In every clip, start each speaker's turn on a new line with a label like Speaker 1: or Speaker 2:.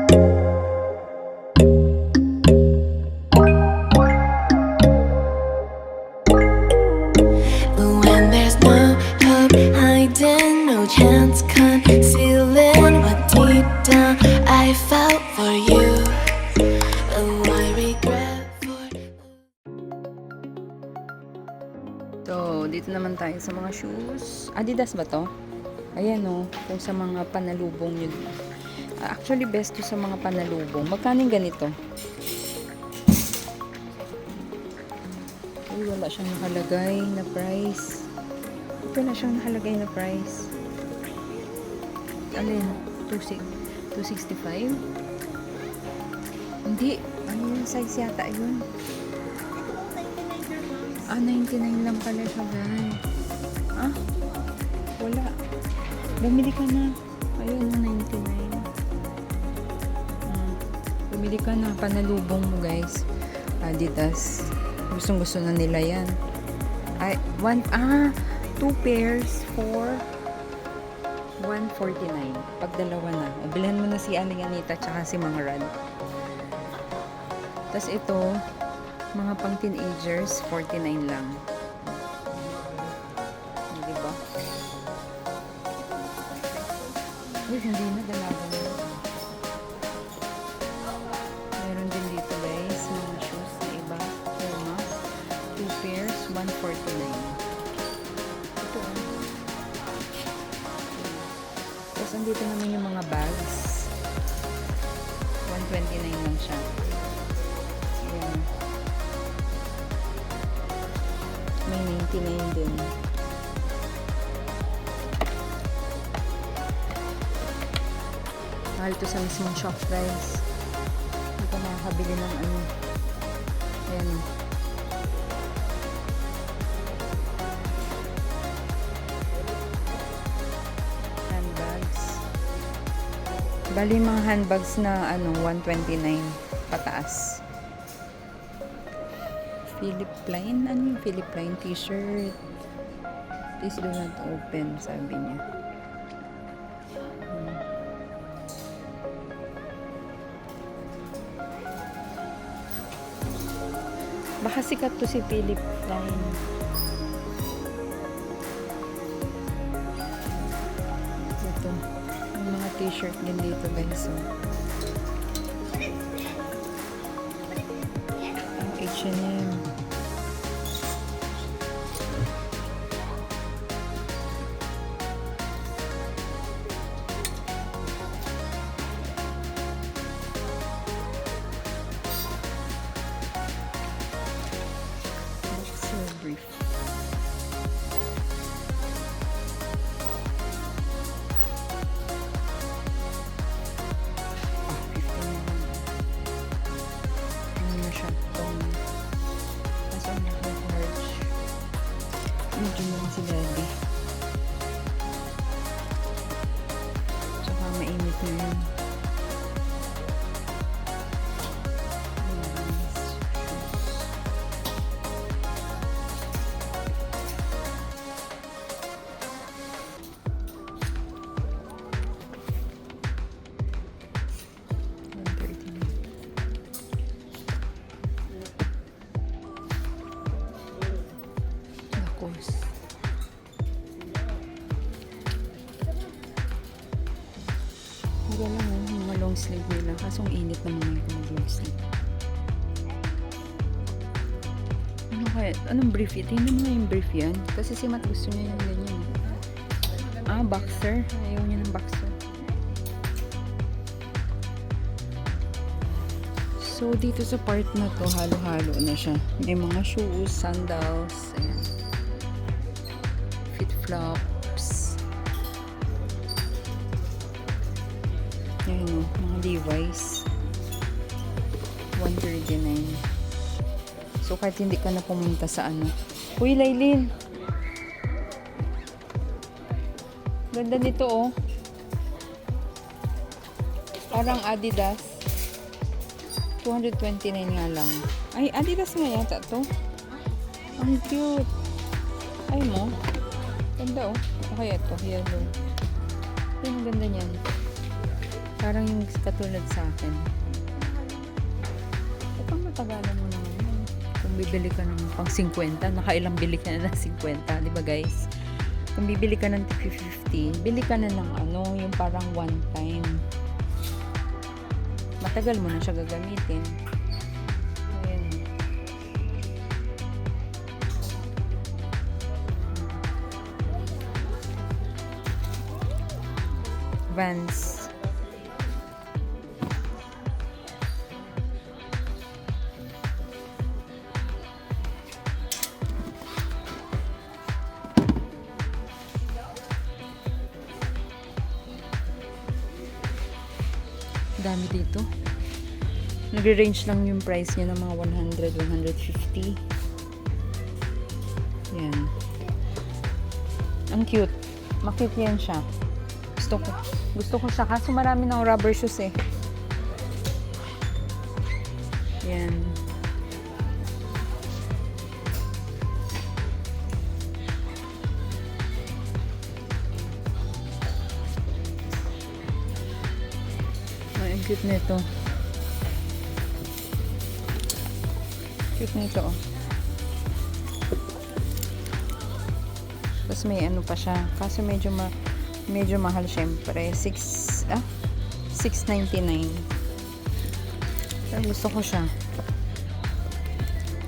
Speaker 1: When there's no hope hiding, no chance concealing what deep down I felt for you. Oh, I regret for.
Speaker 2: So, dito naman tayo sa mga shoes. Adidas ba to? Ayan o, kung sa mga panalubong yun. Actually, best to sa mga panalubong. Magkano yung ganito? Uy, wala siyang nakalagay na price. Wala siyang nakalagay na price. Alin? 265? Hindi. Ano yung size yata yun? 99 lang pala siya, guys. Wala. Bumili ka na. Ayun, 99. Bumili ka na. Panalubong mo, guys. Adidas. Gustong gusto na nila yan. Ay, 2 pairs for 149. Pag dalawa na. O, bilhan mo na si Aling Anita tsaka si Mang Rad. Tapos ito, mga pang teenagers, 49 lang. Diba? Uy, hindi na. Dalawa na. Meron din dito, guys, mga shoes na iba. Puma. 2 pairs, 149. Ito. Tapos, andito naman yung mga bags. 129 lang siya. Ayan. May 99 din. Mahal to sa mismong shop, guys. Hindi ka makakabili ng ano. Ayan. Handbags. Bali mga handbags na 129 pataas. Philip Plein? Ano yung Philip Plein t-shirt? Please do not open, sabi niya. Baka sikat to si Philip Plein. Ito. Yung mga t-shirt din dito, guys. H&M. So brief. Medyo lang si Daddy. Tsaka mainit na yun. Wala lang yung mga long sleeve nila. Kasong init naman yung mga long sleeve. Ano kaya? Anong brief yan? Tingnan mo na yung brief yan. Kasi si Matt gusto niya yung ganyan. Boxer. Ayaw niya ng boxer. So, dito sa part na to, halo-halo na siya. May mga shoes, sandals, ayan. Flip-flops. Ayan o, mga Levi's. 139. So, kahit hindi ka na pumunta sa ano. Uy, Laylin! Ganda nito oh. Parang Adidas. 229 nga lang. Ay, Adidas nga yata to. Ang cute. Ay mo. Ganda oh. Okay, ito. Yellow. Ay, ang ganda niyan. Parang yung katulad sa akin. Upang matagalan mo naman yun. Kung bibili ka ng pang 50, nakailang bili ka na ng 50, di ba guys? Kung bibili ka ng 50, bili ka na ng ano, yung parang one time. Matagal mo na siya gagamitin. Ayan. Vans. Dami dito. Nagre-range lang yung price niya ng mga 100, 150. Yan. Ang cute. Makit yan siya. Gusto ko siya. Kaso marami ng rubber shoes eh. Yan. Ay, ang cute nito. Cute nito, oh. Tapos may ano pa siya. Kaso medyo mahal syempre. 6.99. Pero gusto ko siya.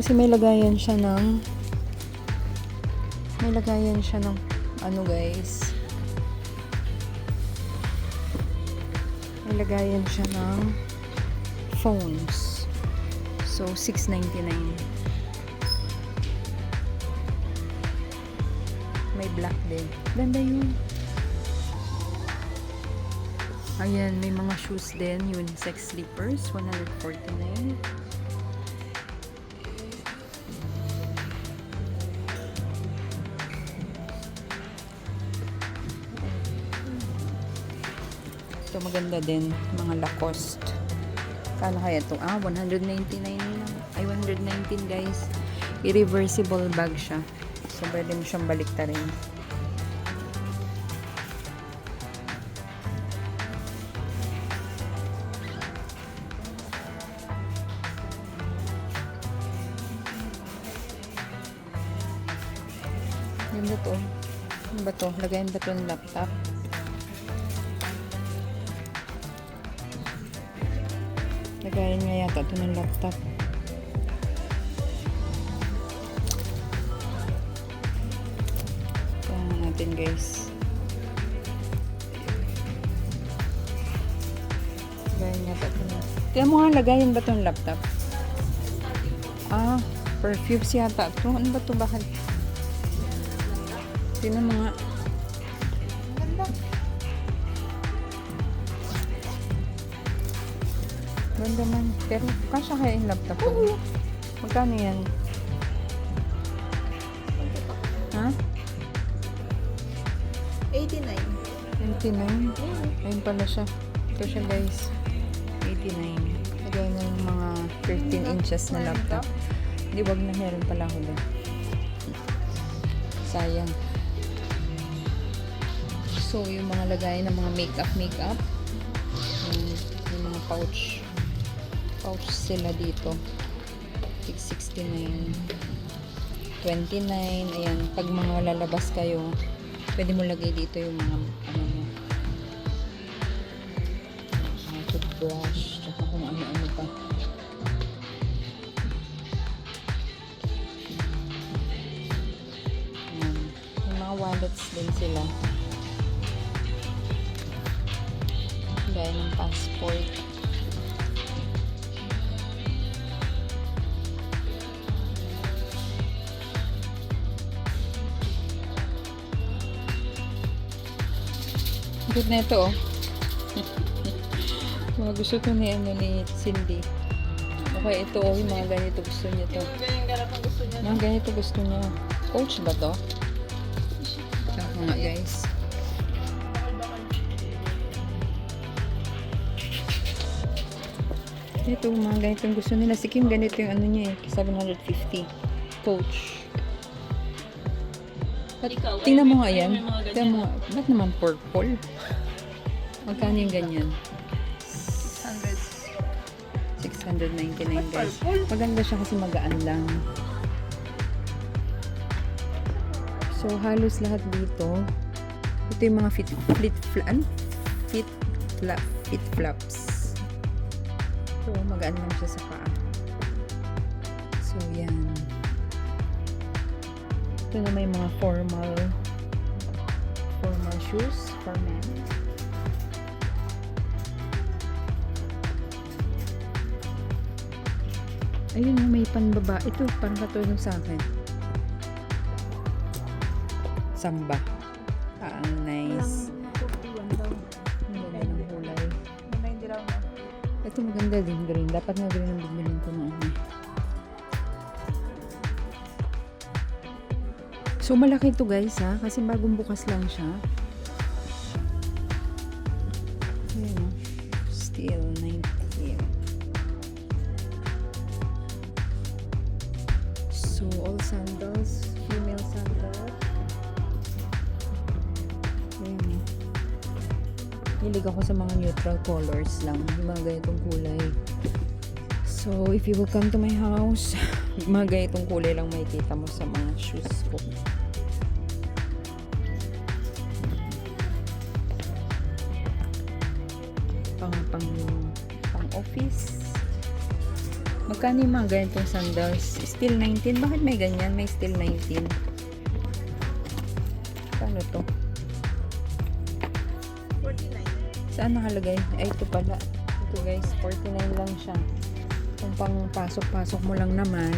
Speaker 2: Kasi may lagayan siya ng ano guys. May lagayan siya ng phones. So, 6.99. May black din. Ganda yun. Ayan, may mga shoes din. Unisex slippers. 149. Ito maganda din. Mga Lacoste. Kala kaya ito? 199 lang. Ay, 119 guys. I-reversible bag siya. So, pwede mo siyang baliktarin. Ganda to. Ano ba to? Lagayin ba to ng laptop? Lagayin nga yata ito ng laptop. Ito natin guys. Lagayin yata ito na. Kaya mo nga lagayin ba ito ng laptop? Perfumes yata ito. Ano ba ito? Bakit? Tingnan mo nga. Ganda man. Pero kasya kaya yung laptop ko. Magkano yan? Ha?
Speaker 3: 89.
Speaker 2: 89? Ayun pala siya. Ito siya guys. 89. Lagay na yung mga 13 inches na laptop. Hindi, wag na, meron pala ako ba? Sayang. So, yung mga lagay ng mga makeup. Yung mga pouch sila dito. 669. 29. Ayan. Pag mga lalabas kayo, pwede mo lagay dito yung mga mga toothbrush, tsaka kung ano-ano pa. Ayan. Yung mga wallets din sila. Gaya ng passport. Good na ito, oh. Mga gusto ko ni Cindy. Okay, ito, oh, yung mga ganito gusto niya to. Mga ganito gusto niya. Coach ba to? Saka nga, guys. Ito, mga ganitong gusto nila. Si Kim, ganito yung ano niya eh. 750. Coach. Tingnan mo nga yan. Tingnan mo nga. Ba't naman purple? Magkano yung ganyan? 699 guys. Maganda siya kasi magaan lang. So, halos lahat dito. Ito yung mga fit flaps. So, magaan lang siya sa paa. So, yan. Ito na may mga formal shoes for men. Ayun na, may panbaba. Ito, parang katulong sa akin. Samba. Ang nice. Ang ganda ng kulay. Ito maganda din, green. Dapat nga green ang bigyan ko ng ano. So, malaki to guys ha. Kasi bagong bukas lang siya. Ayan o. Still 19. So, all sandals. Female sandals. Ayan. Hilig ako sa mga neutral colors lang. Yung mga ganitong kulay. So, if you will come to my house, mga ganitong kulay lang makikita mo sa mga shoes ko. Pang office. Magkano yung mga ganitong sandals? Still 19? Bakit may ganyan? May still 19. Paano to?
Speaker 3: 49.
Speaker 2: Saan nakalagay? Ay, ito pala. Ito guys, 49 lang siya. Kung pang pasok-pasok mo lang naman,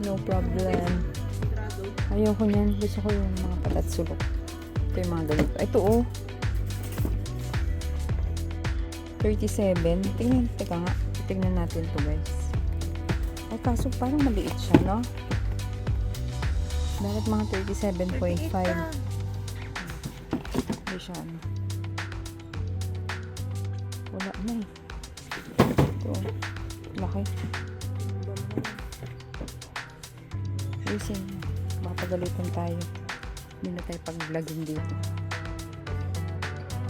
Speaker 2: no problem. Ayoko niyan. Gusto ko yung mga patatsulok. Ito yung mga ganito. Ito oh. 37. Teka nga. Tingnan natin to guys. Ay, kaso parang maliit siya, no? Dapat mga 37.5. Hindi siya, ano. Wala na eh. Ito. Laki. Ayusin. Mapagalitan tayo. Hindi na tayo pag-vlogging dito.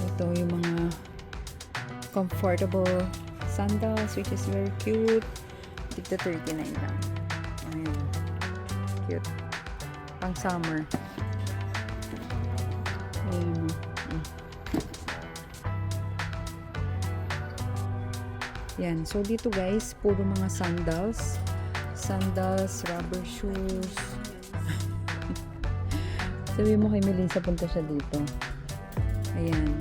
Speaker 2: Ito yung mga comfortable sandals which is very cute. Dito 39 lang. Ayan. Cute. Pang summer. Ayan. Yan. So, dito guys, puro mga sandals. Sandals, rubber shoes. Sabi mo kay Melissa, punta siya dito. Ayan.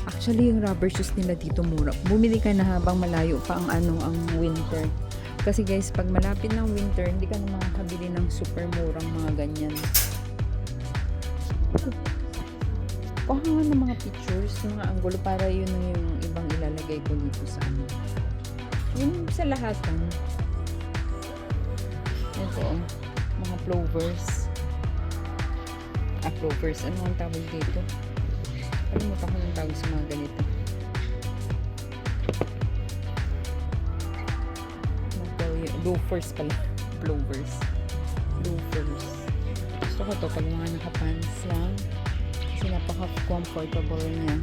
Speaker 2: Actually, yung rubber shoes nila dito mura. Bumili ka na habang malayo pa ang winter. Kasi guys, pag malapit ng winter, hindi ka na makakabili ng super murang mga ganyan. Kuha nga ng mga pictures, yung mga angulo para yun yung ibang ilalagay ko dito sa ano. Yun sa lahatan. Ito, mga plovers. Plovers. Ano ang tawag dito? Kalimutan ko yung tawag sa mga ganito. Loafers pala. Plovers. Loafers. Gusto ko to pag mga naka-pants lang. Kasi napaka-comfortable niya.